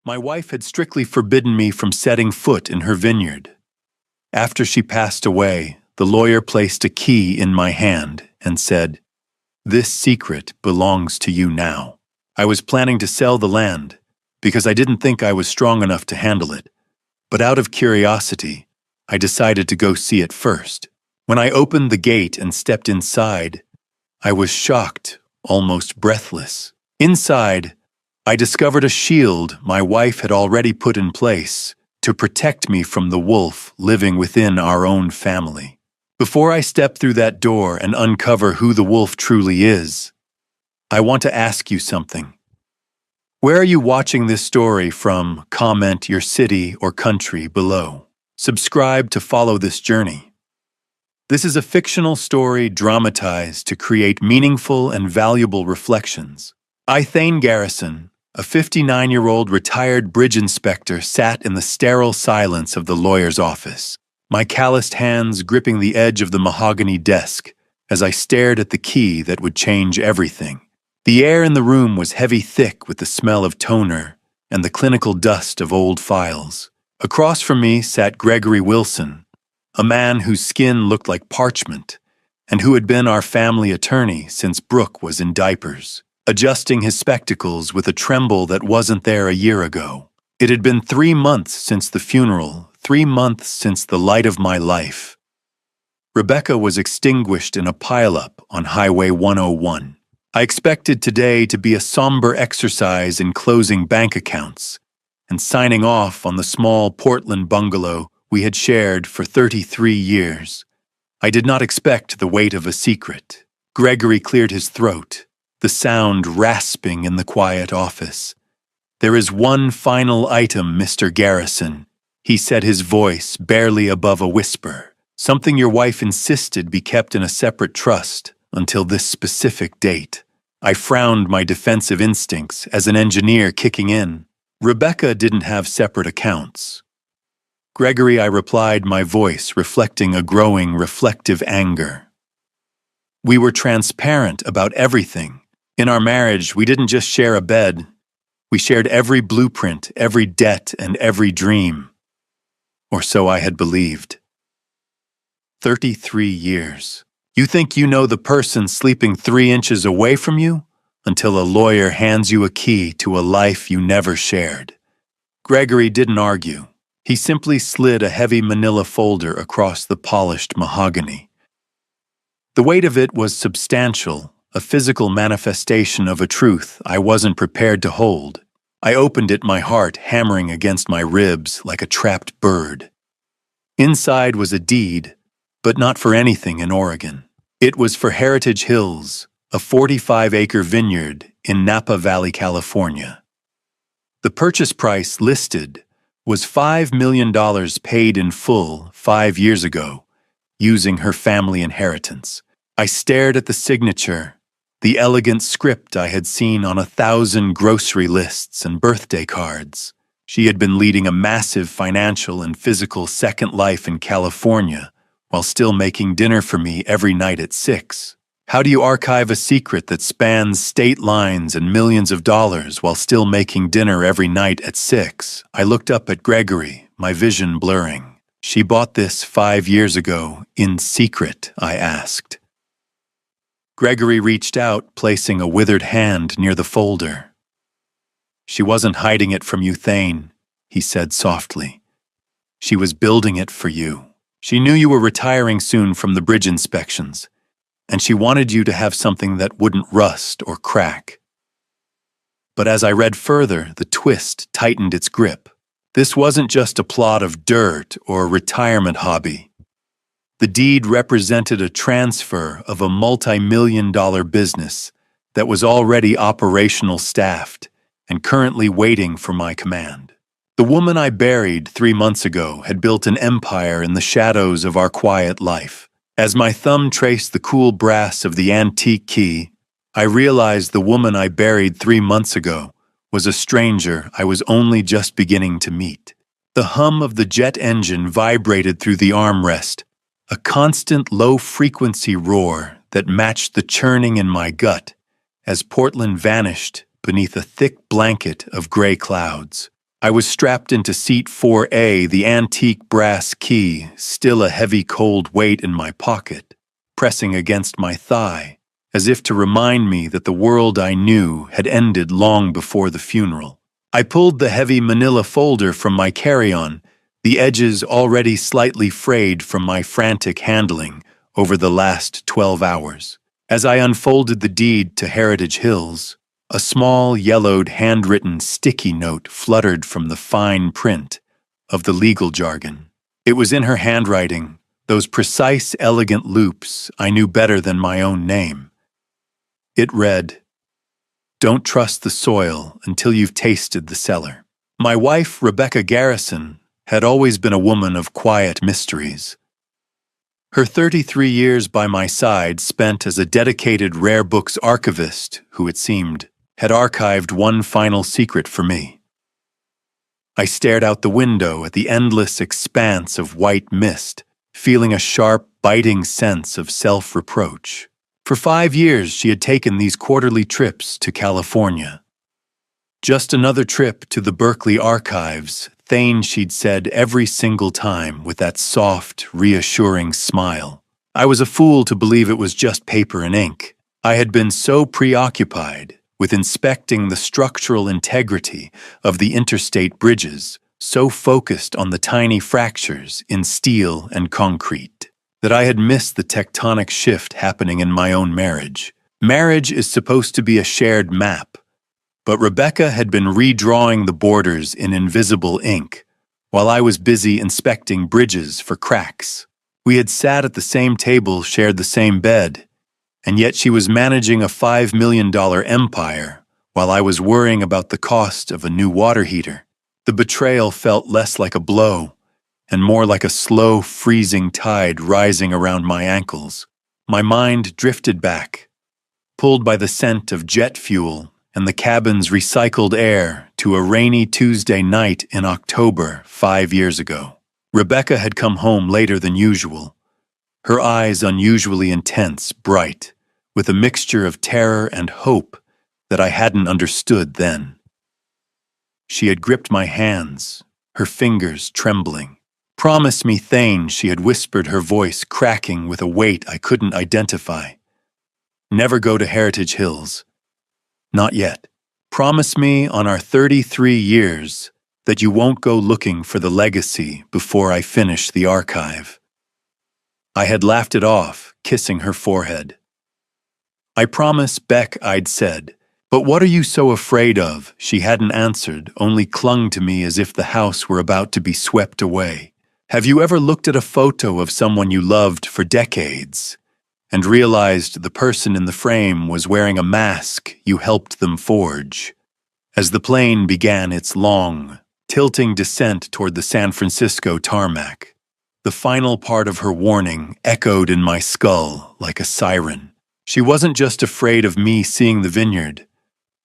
My wife had strictly forbidden me from setting foot in her vineyard. After she passed away, the lawyer placed a key in my hand and said, "This secret belongs to you now." I was planning to sell the land because I didn't think I was strong enough to handle it, but out of curiosity, I decided to go see it first. When I opened the gate and stepped inside, I was shocked, almost breathless. Inside, I discovered a shield my wife had already put in place to protect me from the wolf living within our own family. Before I step through that door and uncover who the wolf truly is, I want to ask you something. Where are you watching this story from? Comment your city or country below. Subscribe to follow this journey. This is a fictional story dramatized to create meaningful and valuable reflections. I, Thane Garrison, a 59-year-old retired bridge inspector, sat in the sterile silence of the lawyer's office, my calloused hands gripping the edge of the mahogany desk as I stared at the key that would change everything. The air in the room was heavy thick with the smell of toner and the clinical dust of old files. Across from me sat Gregory Wilson, a man whose skin looked like parchment and who had been our family attorney since Brooke was in diapers, adjusting his spectacles with a tremble that wasn't there a year ago. It had been 3 months since the funeral, 3 months since the light of my life. Rebecca was extinguished in a pileup on Highway 101. I expected today to be a somber exercise in closing bank accounts and signing off on the small Portland bungalow we had shared for 33 years. I did not expect the weight of a secret. Gregory cleared his throat, the sound rasping in the quiet office. "There is one final item, Mr. Garrison," he said, his voice barely above a whisper. "Something your wife insisted be kept in a separate trust until this specific date." I frowned, my defensive instincts as an engineer kicking in. "Rebecca didn't have separate accounts." "Gregory," I replied, my voice reflecting a growing reflective anger. "We were transparent about everything. In our marriage, we didn't just share a bed. We shared every blueprint, every debt, and every dream. Or so I had believed. 33 years. You think you know the person sleeping 3 inches away from you until a lawyer hands you a key to a life you never shared." Gregory didn't argue. He simply slid a heavy manila folder across the polished mahogany. The weight of it was substantial, a physical manifestation of a truth I wasn't prepared to hold. I opened it, my heart hammering against my ribs like a trapped bird. Inside was a deed, but not for anything in Oregon. It was for Heritage Hills, a 45-acre vineyard in Napa Valley, California. The purchase price listed was $5 million paid in full 5 years ago, using her family inheritance. I stared at the signature, the elegant script I had seen on 1,000 grocery lists and birthday cards. She had been leading a massive financial and physical second life in California, while still making dinner for me every night at 6. How do you archive a secret that spans state lines and millions of dollars while still making dinner every night at 6? I looked up at Gregory, my vision blurring. "She bought this 5 years ago, in secret?" I asked. Gregory reached out, placing a withered hand near the folder. "She wasn't hiding it from you, Thane," he said softly. "She was building it for you. She knew you were retiring soon from the bridge inspections, and she wanted you to have something that wouldn't rust or crack." But as I read further, the twist tightened its grip. This wasn't just a plot of dirt or a retirement hobby. The deed represented a transfer of a multi-million-dollar business that was already operational, staffed, and currently waiting for my command. The woman I buried 3 months ago had built an empire in the shadows of our quiet life. As my thumb traced the cool brass of the antique key, I realized the woman I buried 3 months ago was a stranger I was only just beginning to meet. The hum of the jet engine vibrated through the armrest, a constant low-frequency roar that matched the churning in my gut as Portland vanished beneath a thick blanket of gray clouds. I was strapped into seat 4A, the antique brass key, still a heavy cold weight in my pocket, pressing against my thigh, as if to remind me that the world I knew had ended long before the funeral. I pulled the heavy manila folder from my carry-on, the edges already slightly frayed from my frantic handling over the last 12 hours. As I unfolded the deed to Heritage Hills, a small, yellowed, handwritten sticky note fluttered from the fine print of the legal jargon. It was in her handwriting, those precise, elegant loops I knew better than my own name. It read, "Don't trust the soil until you've tasted the cellar." My wife, Rebecca Garrison, had always been a woman of quiet mysteries. Her 33 years by my side spent as a dedicated rare books archivist who, it seemed, had archived one final secret for me. I stared out the window at the endless expanse of white mist, feeling a sharp, biting sense of self-reproach. For 5 years, she had taken these quarterly trips to California. Just another trip to the Berkeley archives, Thane, she'd said every single time with that soft, reassuring smile. I was a fool to believe it was just paper and ink. I had been so preoccupied with inspecting the structural integrity of the interstate bridges, so focused on the tiny fractures in steel and concrete, that I had missed the tectonic shift happening in my own marriage. Marriage is supposed to be a shared map, but Rebecca had been redrawing the borders in invisible ink, while I was busy inspecting bridges for cracks. We had sat at the same table, shared the same bed, and yet she was managing a $5 million empire while I was worrying about the cost of a new water heater. The betrayal felt less like a blow and more like a slow, freezing tide rising around my ankles. My mind drifted back, pulled by the scent of jet fuel and the cabin's recycled air, to a rainy Tuesday night in October 5 years ago. Rebecca had come home later than usual, her eyes unusually intense, bright, with a mixture of terror and hope that I hadn't understood then. She had gripped my hands, her fingers trembling. "Promise me, Thane," she had whispered, her voice cracking with a weight I couldn't identify. "Never go to Heritage Hills. Not yet. Promise me on our 33 years that you won't go looking for the legacy before I finish the archive." I had laughed it off, kissing her forehead. "I promise, Beck," I'd said. "But what are you so afraid of?" She hadn't answered, only clung to me as if the house were about to be swept away. "Have you ever looked at a photo of someone you loved for decades and realized the person in the frame was wearing a mask you helped them forge?" As the plane began its long, tilting descent toward the San Francisco tarmac, the final part of her warning echoed in my skull like a siren. She wasn't just afraid of me seeing the vineyard.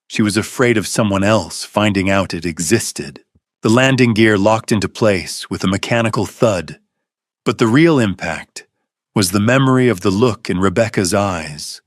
She was afraid of someone else finding out it existed. The landing gear locked into place with a mechanical thud, but the real impact was the memory of the look in Rebecca's eyes,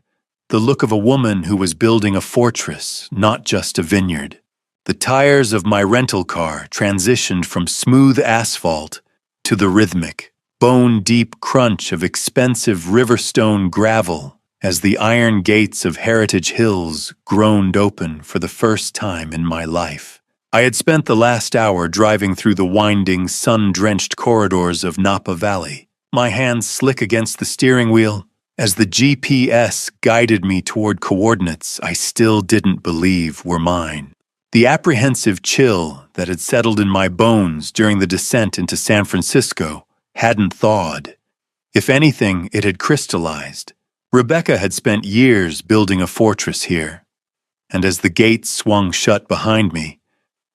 the look of a woman who was building a fortress, not just a vineyard. The tires of my rental car transitioned from smooth asphalt to the rhythmic, bone-deep crunch of expensive Riverstone gravel as the iron gates of Heritage Hills groaned open for the first time in my life. I had spent the last hour driving through the winding, sun-drenched corridors of Napa Valley, my hands slick against the steering wheel as the GPS guided me toward coordinates I still didn't believe were mine. The apprehensive chill that had settled in my bones during the descent into San Francisco hadn't thawed. If anything, it had crystallized. Rebecca had spent years building a fortress here, and as the gates swung shut behind me,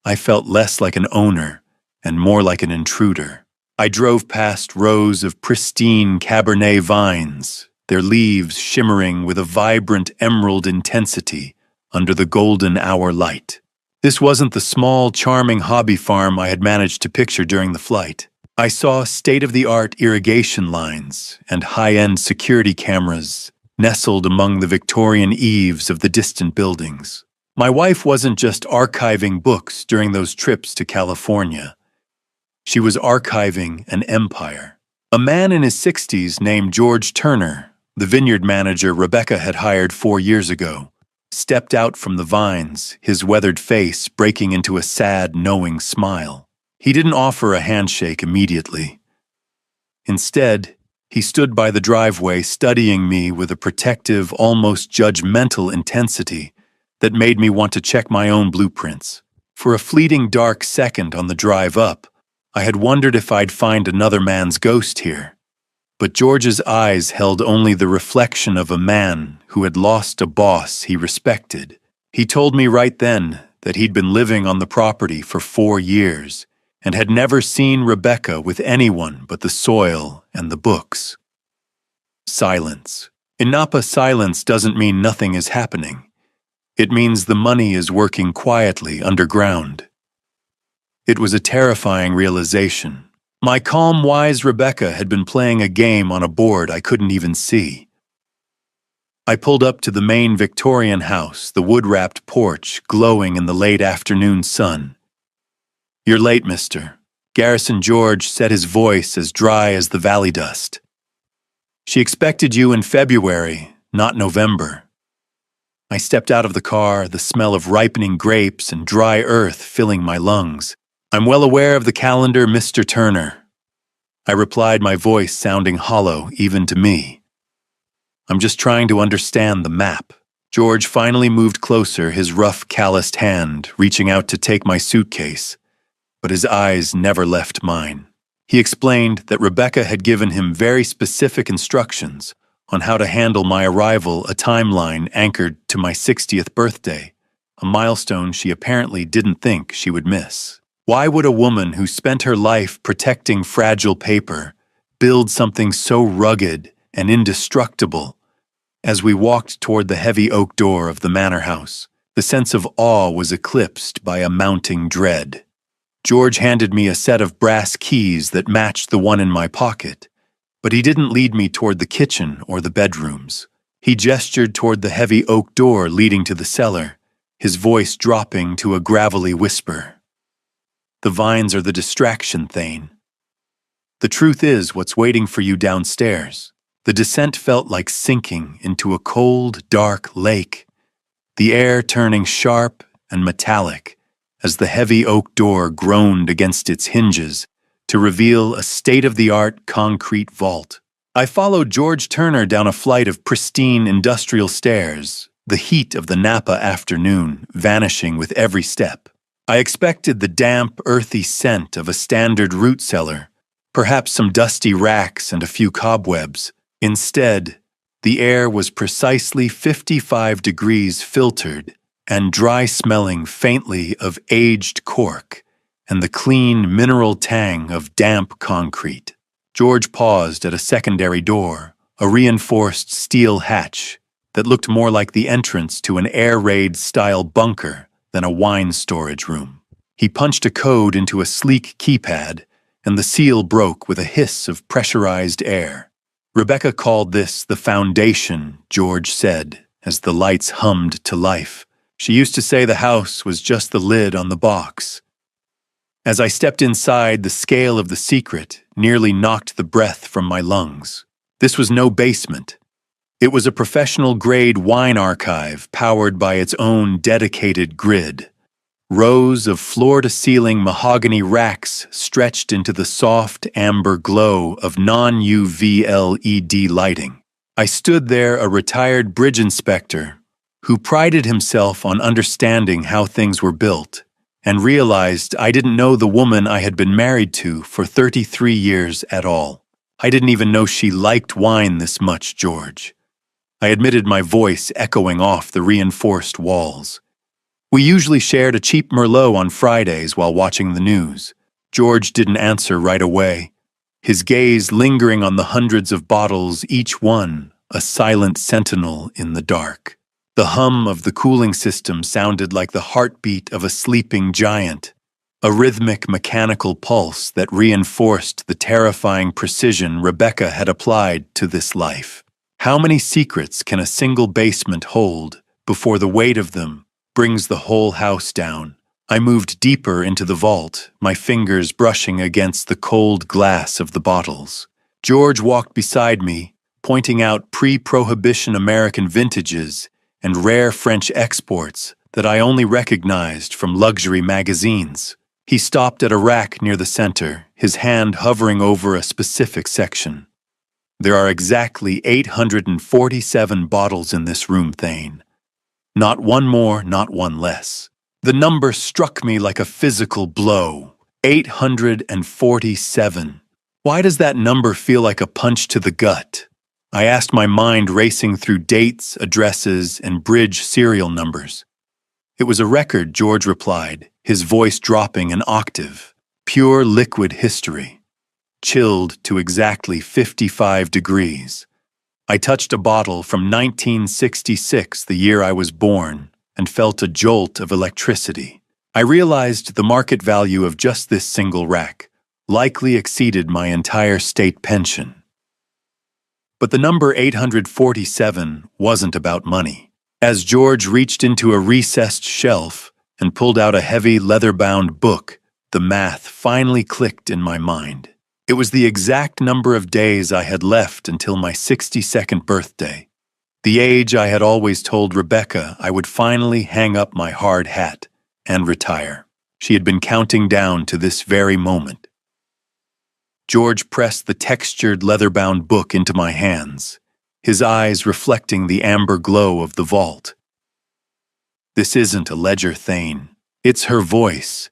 I felt less like an owner and more like an intruder. I drove past rows of pristine Cabernet vines, their leaves shimmering with a vibrant emerald intensity under the golden hour light. This wasn't the small, charming hobby farm I had managed to picture during the flight. I saw state-of-the-art irrigation lines and high-end security cameras nestled among the Victorian eaves of the distant buildings. My wife wasn't just archiving books during those trips to California. She was archiving an empire. A man in his 60s named George Turner, the vineyard manager Rebecca had hired 4 years ago, stepped out from the vines, his weathered face breaking into a sad, knowing smile. He didn't offer a handshake immediately. Instead, he stood by the driveway studying me with a protective, almost judgmental intensity that made me want to check my own blueprints. For a fleeting dark second on the drive up, I had wondered if I'd find another man's ghost here. But George's eyes held only the reflection of a man who had lost a boss he respected. He told me right then that he'd been living on the property for 4 years and had never seen Rebecca with anyone but the soil and the books. Silence. In Napa, silence doesn't mean nothing is happening. It means the money is working quietly underground. It was a terrifying realization. My calm, wise Rebecca had been playing a game on a board I couldn't even see. I pulled up to the main Victorian house, the wood-wrapped porch glowing in the late afternoon sun. "You're late, mister." Garrison George said, his voice as dry as the valley dust. "She expected you in February, not November." I stepped out of the car, the smell of ripening grapes and dry earth filling my lungs. "I'm well aware of the calendar, Mr. Turner," I replied, my voice sounding hollow even to me. "I'm just trying to understand the map." George finally moved closer, his rough, calloused hand reaching out to take my suitcase, but his eyes never left mine. He explained that Rebecca had given him very specific instructions on how to handle my arrival, a timeline anchored to my 60th birthday, a milestone she apparently didn't think she would miss. Why would a woman who spent her life protecting fragile paper build something so rugged and indestructible? As we walked toward the heavy oak door of the manor house, the sense of awe was eclipsed by a mounting dread. George handed me a set of brass keys that matched the one in my pocket, but he didn't lead me toward the kitchen or the bedrooms. He gestured toward the heavy oak door leading to the cellar, his voice dropping to a gravelly whisper. "The vines are the distraction, Thane. The truth is what's waiting for you downstairs." The descent felt like sinking into a cold, dark lake, the air turning sharp and metallic as the heavy oak door groaned against its hinges to reveal a state-of-the-art concrete vault. I followed George Turner down a flight of pristine industrial stairs, the heat of the Napa afternoon vanishing with every step. I expected the damp, earthy scent of a standard root cellar, perhaps some dusty racks and a few cobwebs. Instead, the air was precisely 55 degrees filtered and dry-smelling faintly of aged cork and the clean mineral tang of damp concrete. George paused at a secondary door, a reinforced steel hatch that looked more like the entrance to an air raid-style bunker than a wine storage room. He punched a code into a sleek keypad, and the seal broke with a hiss of pressurized air. "Rebecca called this the foundation," George said, as the lights hummed to life. "She used to say the house was just the lid on the box." As I stepped inside, the scale of the secret nearly knocked the breath from my lungs. This was no basement. It was a professional-grade wine archive powered by its own dedicated grid. Rows of floor-to-ceiling mahogany racks stretched into the soft amber glow of non-UV LED lighting. I stood there, a retired bridge inspector who prided himself on understanding how things were built, and realized I didn't know the woman I had been married to for 33 years at all. "I didn't even know she liked wine this much, George," I admitted, my voice echoing off the reinforced walls. "We usually shared a cheap Merlot on Fridays while watching the news." George didn't answer right away, his gaze lingering on the hundreds of bottles, each one a silent sentinel in the dark. The hum of the cooling system sounded like the heartbeat of a sleeping giant, a rhythmic mechanical pulse that reinforced the terrifying precision Rebecca had applied to this life. How many secrets can a single basement hold before the weight of them brings the whole house down. I moved deeper into the vault, my fingers brushing against the cold glass of the bottles. George walked beside me, pointing out pre-Prohibition American vintages and rare French exports that I only recognized from luxury magazines. He stopped at a rack near the center, his hand hovering over a specific section. There are exactly 847 bottles in this room, Thane. Not one more, not one less. The number struck me like a physical blow. 847. Why does that number feel like a punch to the gut? I asked, my mind racing through dates, addresses, and bridge serial numbers. It was a record, George replied, his voice dropping an octave. Pure liquid history. Chilled to exactly 55 degrees. I touched a bottle from 1966, the year I was born, and felt a jolt of electricity. I realized the market value of just this single rack likely exceeded my entire state pension. But the number 847 wasn't about money. As George reached into a recessed shelf and pulled out a heavy leather-bound book, the math finally clicked in my mind. It was the exact number of days I had left until my 62nd birthday. The age I had always told Rebecca I would finally hang up my hard hat and retire. She had been counting down to this very moment. George pressed the textured leather-bound book into my hands, his eyes reflecting the amber glow of the vault. This isn't a ledger, Thane. It's her voice,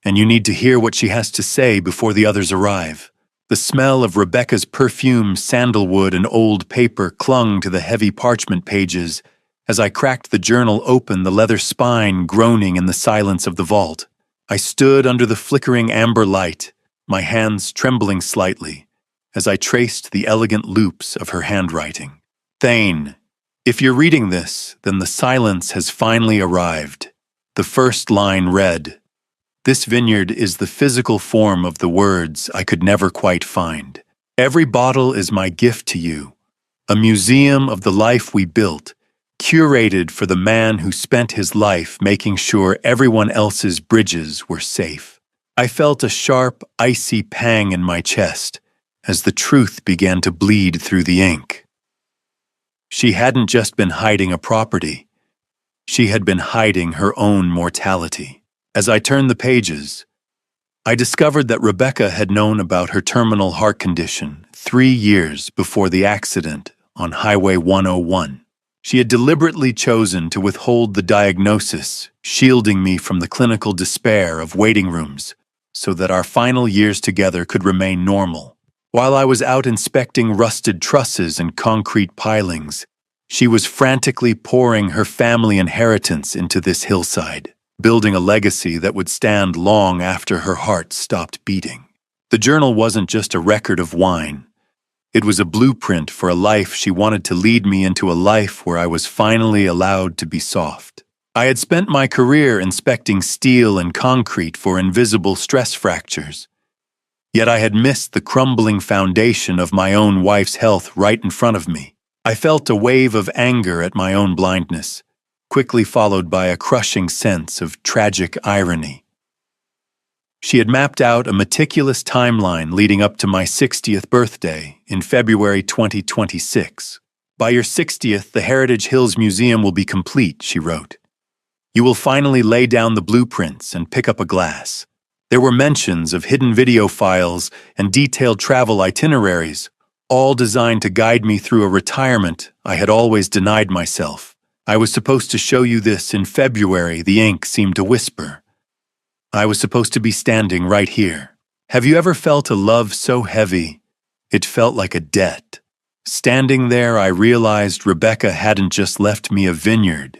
and you need to hear what she has to say before the others arrive. The smell of Rebecca's perfume, sandalwood, and old paper clung to the heavy parchment pages as I cracked the journal open, the leather spine groaning in the silence of the vault. I stood under the flickering amber light, my hands trembling slightly, as I traced the elegant loops of her handwriting. Thane, if you're reading this, then the silence has finally arrived. The first line read, "This vineyard is the physical form of the words I could never quite find. Every bottle is my gift to you, a museum of the life we built, curated for the man who spent his life making sure everyone else's bridges were safe." I felt a sharp, icy pang in my chest as the truth began to bleed through the ink. She hadn't just been hiding a property. She had been hiding her own mortality. As I turned the pages, I discovered that Rebecca had known about her terminal heart condition 3 years before the accident on Highway 101. She had deliberately chosen to withhold the diagnosis, shielding me from the clinical despair of waiting rooms so that our final years together could remain normal. While I was out inspecting rusted trusses and concrete pilings, she was frantically pouring her family inheritance into this hillside, building a legacy that would stand long after her heart stopped beating. The journal wasn't just a record of wine. It was a blueprint for a life she wanted to lead me into, a life where I was finally allowed to be soft. I had spent my career inspecting steel and concrete for invisible stress fractures. Yet I had missed the crumbling foundation of my own wife's health right in front of me. I felt a wave of anger at my own blindness, quickly followed by a crushing sense of tragic irony. She had mapped out a meticulous timeline leading up to my 60th birthday in February 2026. "By your 60th, the Heritage Hills Museum will be complete," she wrote. "You will finally lay down the blueprints and pick up a glass." There were mentions of hidden video files and detailed travel itineraries, all designed to guide me through a retirement I had always denied myself. "I was supposed to show you this in February," the ink seemed to whisper. "I was supposed to be standing right here. Have you ever felt a love so heavy it felt like a debt?" Standing there, I realized Rebecca hadn't just left me a vineyard.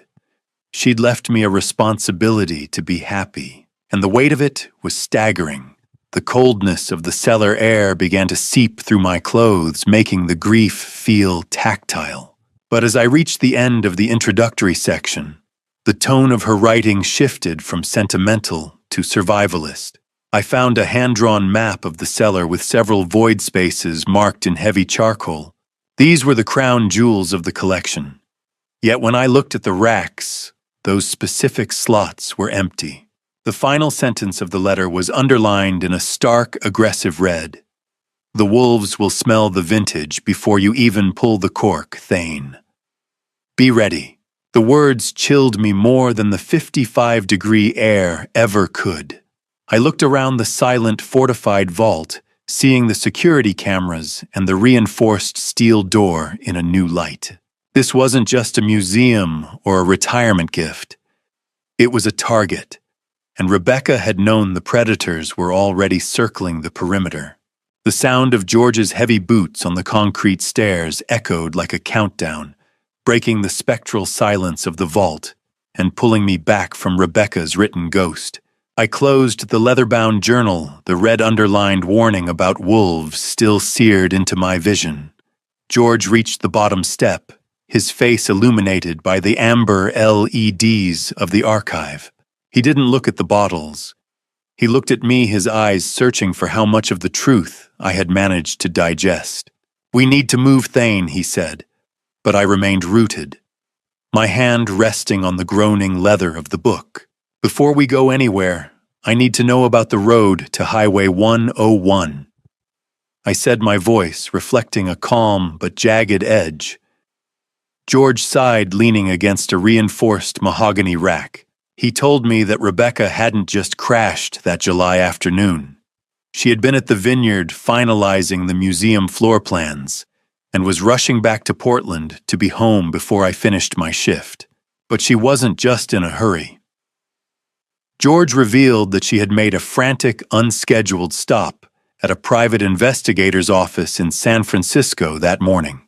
She'd left me a responsibility to be happy, and the weight of it was staggering. The coldness of the cellar air began to seep through my clothes, making the grief feel tactile. But as I reached the end of the introductory section, the tone of her writing shifted from sentimental to survivalist. I found a hand-drawn map of the cellar with several void spaces marked in heavy charcoal. These were the crown jewels of the collection. Yet when I looked at the racks, Those specific slots were empty. The final sentence of the letter was underlined in a stark, aggressive red. "The wolves will smell the vintage before you even pull the cork, Thane. Be ready." The words chilled me more than the 55-degree air ever could. I looked around the silent, fortified vault, seeing the security cameras and the reinforced steel door in a new light. This wasn't just a museum or a retirement gift. It was a target, and Rebecca had known the predators were already circling the perimeter. The sound of George's heavy boots on the concrete stairs echoed like a countdown, breaking the spectral silence of the vault and pulling me back from Rebecca's written ghost. I closed the leather-bound journal, the red underlined warning about wolves still seared into my vision. George reached the bottom step, his face illuminated by the amber LEDs of the archive. He didn't look at the bottles. He looked at me, his eyes searching for how much of the truth I had managed to digest. "We need to move, Thane," he said, but I remained rooted, my hand resting on the groaning leather of the book. "Before we go anywhere, I need to know about the road to Highway 101. I said, my voice reflecting a calm but jagged edge. George sighed, leaning against a reinforced mahogany rack. He told me that Rebecca hadn't just crashed that July afternoon. She had been at the vineyard finalizing the museum floor plans and was rushing back to Portland to be home before I finished my shift. But she wasn't just in a hurry. George revealed that she had made a frantic, unscheduled stop at a private investigator's office in San Francisco that morning.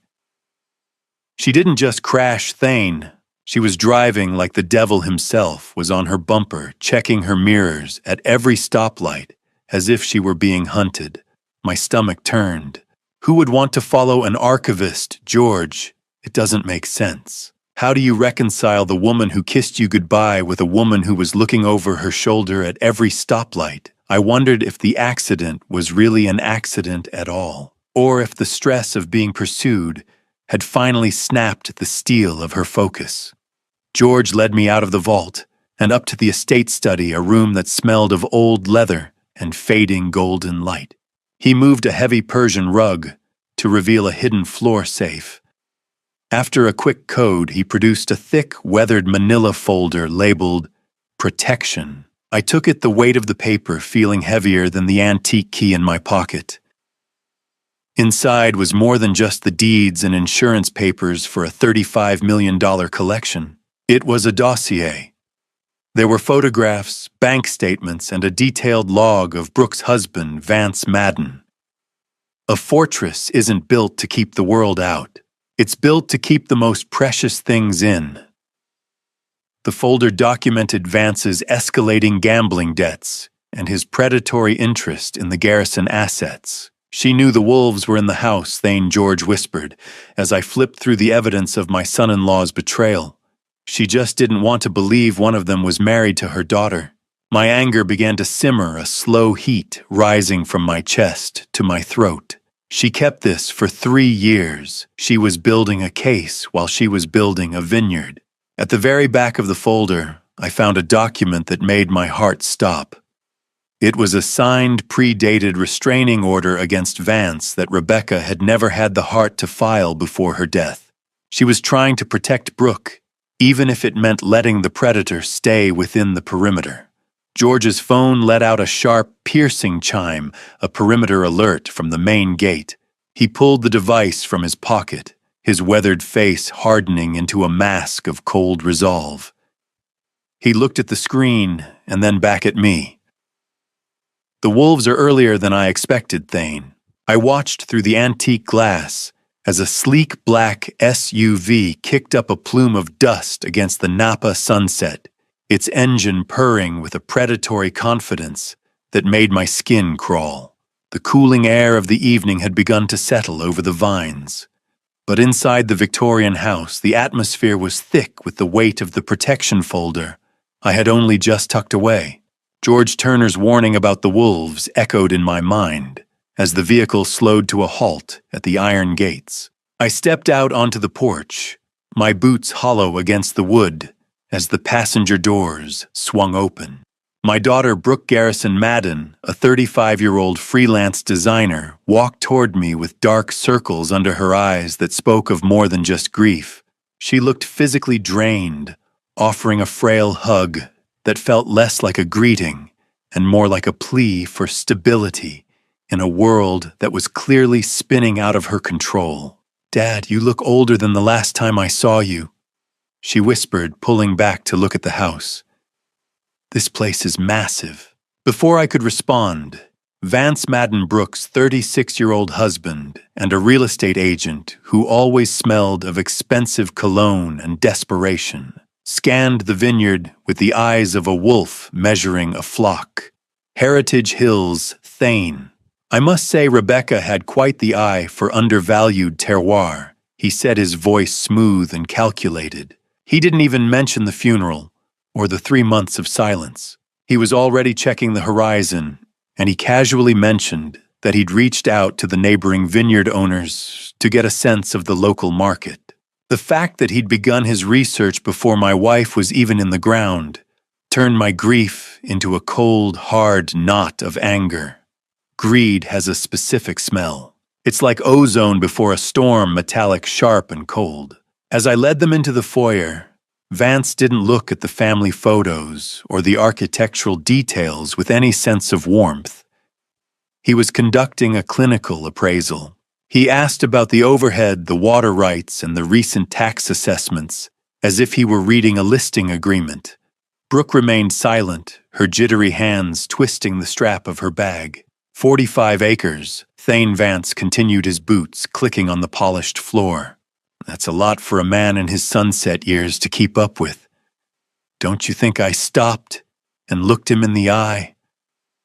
She didn't just crash Thane. She was driving like the devil himself was on her bumper, checking her mirrors at every stoplight, as if she were being hunted. My stomach turned. Who would want to follow an archivist, George? It doesn't make sense. How do you reconcile the woman who kissed you goodbye with a woman who was looking over her shoulder at every stoplight? I wondered if the accident was really an accident at all, or if the stress of being pursued had finally snapped the steel of her focus. George led me out of the vault and up to the estate study, a room that smelled of old leather and fading golden light. He moved a heavy Persian rug to reveal a hidden floor safe. After a quick code, he produced a thick, weathered manila folder labeled Protection. I took it, the weight of the paper feeling heavier than the antique key in my pocket. Inside was more than just the deeds and insurance papers for a $35 million collection. It was a dossier. There were photographs, bank statements, and a detailed log of Brooke's husband, Vance Madden. A fortress isn't built to keep the world out. It's built to keep the most precious things in. The folder documented Vance's escalating gambling debts and his predatory interest in the Garrison assets. "She knew the wolves were in the house," Thane George whispered, as I flipped through the evidence of my son-in-law's betrayal. "She just didn't want to believe one of them was married to her daughter." My anger began to simmer, a slow heat rising from my chest to my throat. She kept this for 3 years. She was building a case while she was building a vineyard. At the very back of the folder, I found a document that made my heart stop. It was a signed, predated restraining order against Vance that Rebecca had never had the heart to file before her death. She was trying to protect Brooke, even if it meant letting the predator stay within the perimeter. George's phone let out a sharp, piercing chime, a perimeter alert from the main gate. He pulled the device from his pocket, his weathered face hardening into a mask of cold resolve. He looked at the screen and then back at me. "The wolves are earlier than I expected, Thane." I watched through the antique glass as a sleek black SUV kicked up a plume of dust against the Napa sunset, its engine purring with a predatory confidence that made my skin crawl. The cooling air of the evening had begun to settle over the vines. But inside the Victorian house, the atmosphere was thick with the weight of the protection folder I had only just tucked away. George Turner's warning about the wolves echoed in my mind as the vehicle slowed to a halt at the iron gates. I stepped out onto the porch, my boots hollow against the wood as the passenger doors swung open. My daughter Brooke Garrison Madden, a 35-year-old freelance designer, walked toward me with dark circles under her eyes that spoke of more than just grief. She looked physically drained, offering a frail hug that felt less like a greeting and more like a plea for stability in a world that was clearly spinning out of her control. "Dad, you look older than the last time I saw you," she whispered, pulling back to look at the house. "This place is massive." Before I could respond, Vance Madden Brooks' 36-year-old husband and a real estate agent who always smelled of expensive cologne and desperation scanned the vineyard with the eyes of a wolf measuring a flock. Heritage Hills, Thane. "I must say Rebecca had quite the eye for undervalued terroir," he said, his voice smooth and calculated. He didn't even mention the funeral or the 3 months of silence. He was already checking the horizon, and he casually mentioned that he'd reached out to the neighboring vineyard owners to get a sense of the local market. The fact that he'd begun his research before my wife was even in the ground turned my grief into a cold, hard knot of anger. Greed has a specific smell. It's like ozone before a storm, metallic, sharp, and cold. As I led them into the foyer, Vance didn't look at the family photos or the architectural details with any sense of warmth. He was conducting a clinical appraisal. He asked about the overhead, the water rights, and the recent tax assessments, as if he were reading a listing agreement. Brooke remained silent, her jittery hands twisting the strap of her bag. 45 acres, Thane Vance continued, his boots clicking on the polished floor. "That's a lot for a man in his sunset years to keep up with." Don't you think I stopped and looked him in the eye?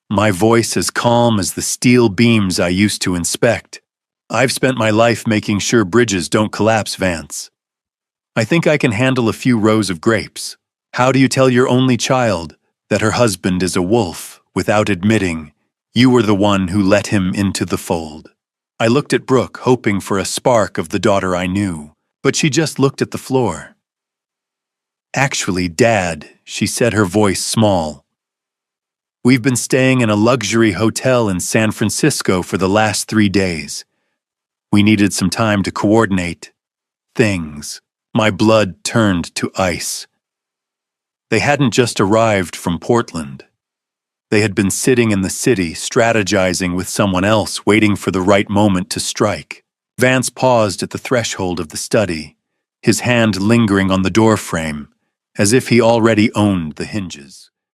My voice as calm as the steel beams I used to inspect. "I've spent my life making sure bridges don't collapse, Vance. I think I can handle a few rows of grapes. How do you tell your only child that her husband is a wolf without admitting you were the one who let him into the fold?" I looked at Brooke, hoping for a spark of the daughter I knew, but she just looked at the floor. "Actually, Dad," she said, her voice small, "we've been staying in a luxury hotel in San Francisco for the last 3 days. We needed some time to coordinate things." My blood turned to ice. They hadn't just arrived from Portland. They had been sitting in the city, strategizing with someone else, waiting for the right moment to strike. Vance paused at the threshold of the study, his hand lingering on the doorframe, as if he already owned the hinges.